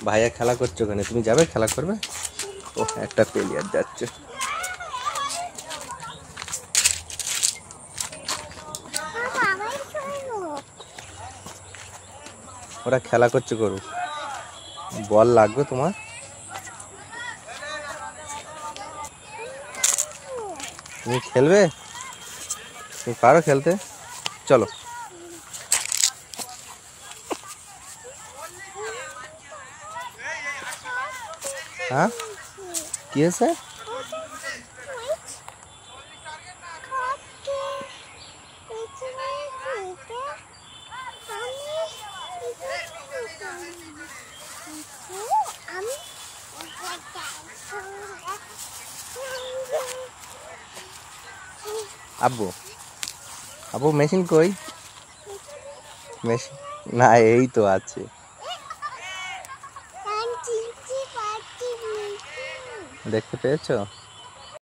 ভাইয়া খেলা করছে ওখানে, তুমি যাবে খেলা করবে? ও একটা প্লেয়ার যাচ্ছে। ওরা খেলা করছে, করুক, বল লাগবে তোমার? তুমি খেলবে? তুমি পারো খেলতে? চলো। হ্যাঁ, কি হয়েছে? আব্বু, আব্বু মেশিন কই? মেশিন না, এই তো আছে। দেখতে পেয়েছো?